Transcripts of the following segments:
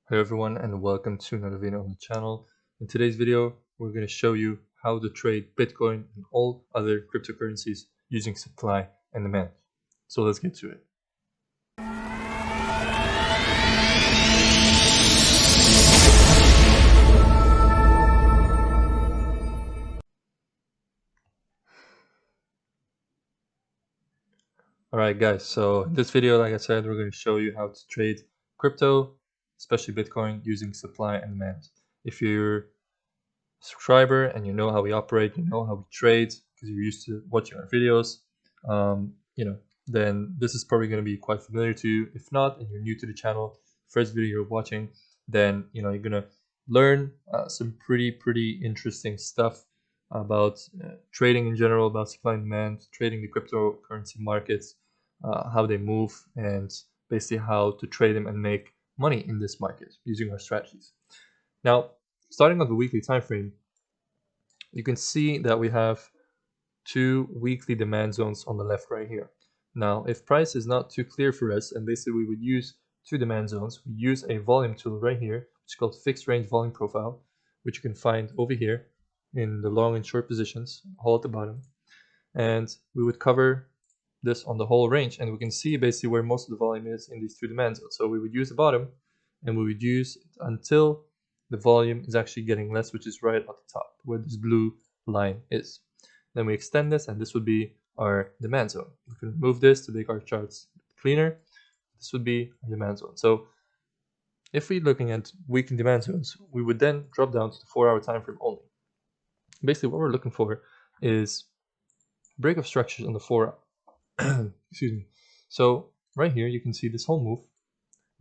Hello everyone and welcome to another video on the channel. In today's video, we're going to show you how to trade Bitcoin and all other cryptocurrencies using supply and demand. So let's get to it. Alright guys, so in this video, like I said, we're going to show you how to trade crypto, especially Bitcoin, using supply and demand. If you're a subscriber and you know how we operate, you know how we trade, because you're used to watching our videos, then this is probably going to be quite familiar to you. If not, and you're new to the channel, first video you're watching, then you're going to learn some pretty interesting stuff about trading in general, about supply and demand, trading the cryptocurrency markets, how they move, and basically how to trade them and make money in this market using our strategies. Now, starting on the weekly time frame, you can see that we have two weekly demand zones on the left right here. Now, if price is not too clear for us, and basically we would use two demand zones, we use a volume tool right here, which is called fixed range volume profile, which you can find over here in the long and short positions, all at the bottom. And we would cover this on the whole range, and we can see basically where most of the volume is in these two demand zones. So we would use the bottom, and we would use it until the volume is actually getting less, which is right at the top where this blue line is. Then we extend this, and this would be our demand zone. We can remove this to make our charts cleaner. This would be our demand zone. So if we're looking at weekly demand zones, we would then drop down to the 4-hour time frame only. Basically, what we're looking for is break of structures on the 4 excuse me. So right here, you can see this whole move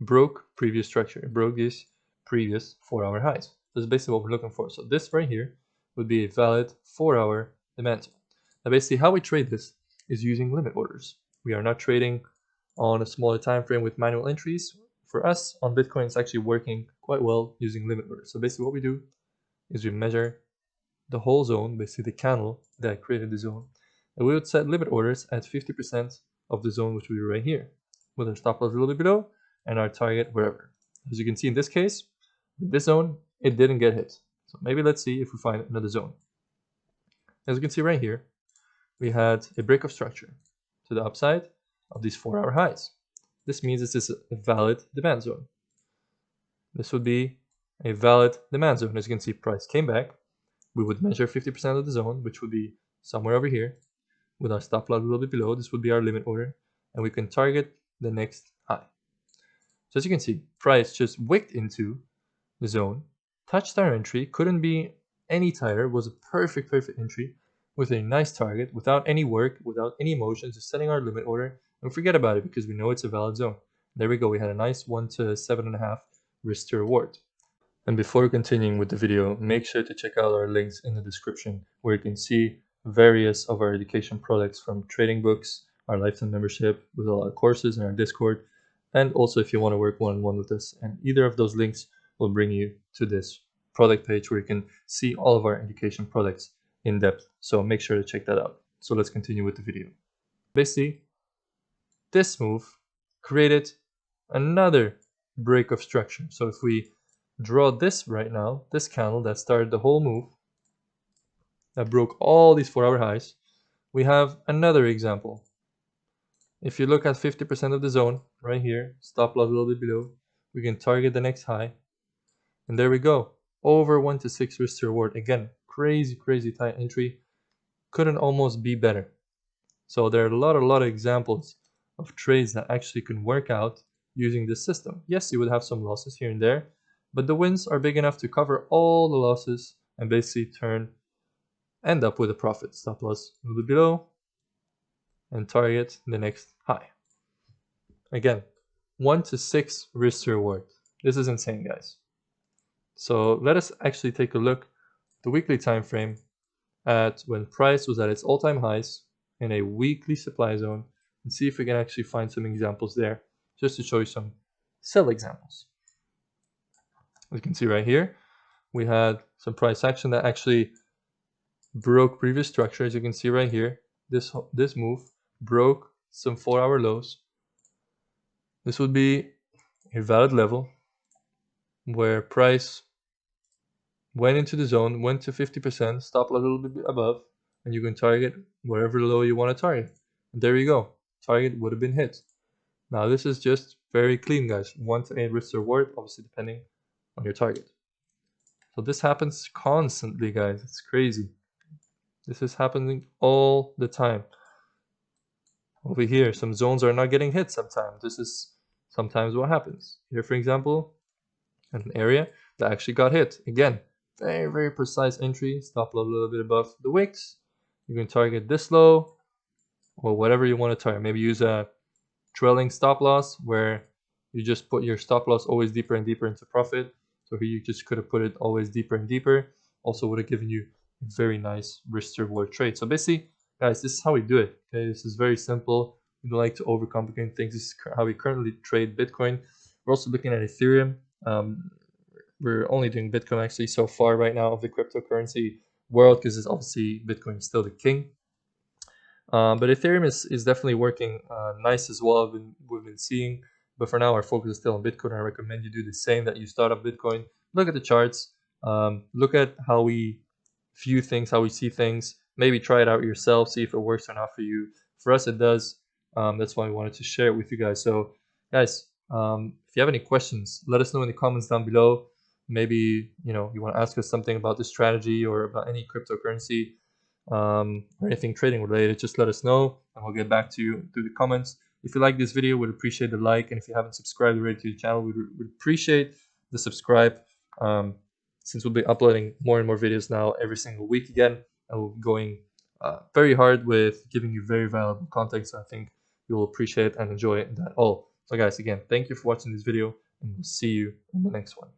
broke previous structure. It broke these previous 4-hour highs. This is basically what we're looking for. So this right here would be a valid 4-hour demand zone. Now basically how we trade this is using limit orders. We are not trading on a smaller time frame with manual entries. For us on Bitcoin, it's actually working quite well using limit orders. So basically what we do is we measure the whole zone, basically the candle that created the zone, and we would set limit orders at 50% of the zone, which would be right here, with our stop loss a little bit below and our target wherever. As you can see in this case, with this zone, it didn't get hit. So maybe let's see if we find another zone. As you can see right here, we had a break of structure to the upside of these 4-hour highs. This means this is a valid demand zone. This would be a valid demand zone. As you can see, price came back. We would measure 50% of the zone, which would be somewhere over here, with our stop loss a little bit below. This would be our limit order, and we can target the next high. So as you can see, price just wicked into the zone, touched our entry, couldn't be any tighter, was a perfect entry with a nice target, without any work, without any emotions, just setting our limit order, and forget about it because we know it's a valid zone. There we go, we had a nice 1 to 7.5 risk to reward. And before continuing with the video, make sure to check out our links in the description where you can see various of our education products, from trading books, our lifetime membership with all our courses, and our Discord, and also if you want to work one-on-one with us. And either of those links will bring you to this product page where you can see all of our education products in depth. So make sure to check that out. So let's continue with the video. Basically, this move created another break of structure. So if we draw this right now, this candle that started the whole move, that broke all these 4-hour highs, we have another example. If you look at 50% of the zone right here, stop loss a little bit below, we can target the next high, and there we go, over 1 to 6 risk to reward. Again, crazy tight entry, couldn't almost be better. So there are a lot of examples of trades that actually can work out using this system. Yes, you would have some losses here and there, but the wins are big enough to cover all the losses and basically end up with a profit. Stop loss a little bit below and target the next high. Again, 1 to 6 risk to reward. This is insane, guys. So let us actually take a look at the weekly time frame at when price was at its all-time highs in a weekly supply zone, and see if we can actually find some examples there, just to show you some sell examples. As you can see right here, we had some price action that actually broke previous structure. As you can see right here, this move broke some 4-hour lows. This would be a valid level. where price went into the zone, went to 50%, stop loss a little bit above, and you can target whatever low you want to target. And there you go. Target would have been hit. Now this is just very clean, guys. 1 to 8 risk to reward, obviously depending on your target. So this happens constantly, guys. It's crazy. This is happening all the time. Over here, some zones are not getting hit sometimes. This is sometimes what happens. Here, for example, an area that actually got hit. Again, very, very precise entry. Stop loss a little bit above the wicks. You can target this low or whatever you want to target. Maybe use a trailing stop loss where you just put your stop loss always deeper and deeper into profit. So here you just could have put it always deeper and deeper. Also would have given you a very nice risk to reward trade. So basically, guys, this is how we do it. Okay, this is very simple. We don't like to overcomplicate things. This is how we currently trade Bitcoin. We're also looking at Ethereum. We're only doing Bitcoin actually so far right now of the cryptocurrency world because it's obviously Bitcoin is still the king. But Ethereum is definitely working nice as well. We've been seeing, but for now our focus is still on Bitcoin. I recommend you do the same, that you start up Bitcoin, look at the charts, look at how we view things, how we see things, maybe try it out yourself, see if it works or not for you. For us it does. That's why we wanted to share it with you guys. So guys, if you have any questions, let us know in the comments down below. Maybe you want to ask us something about this strategy or about any cryptocurrency or anything trading related, just let us know and we'll get back to you through the comments. If you like this video, we'd appreciate the like, and if you haven't subscribed already to the channel, we'd appreciate the subscribe, since we'll be uploading more and more videos now every single week again, and we'll be going very hard with giving you very valuable content. So I think you'll appreciate and enjoy that all. So guys, again, thank you for watching this video, and we'll see you in the next one.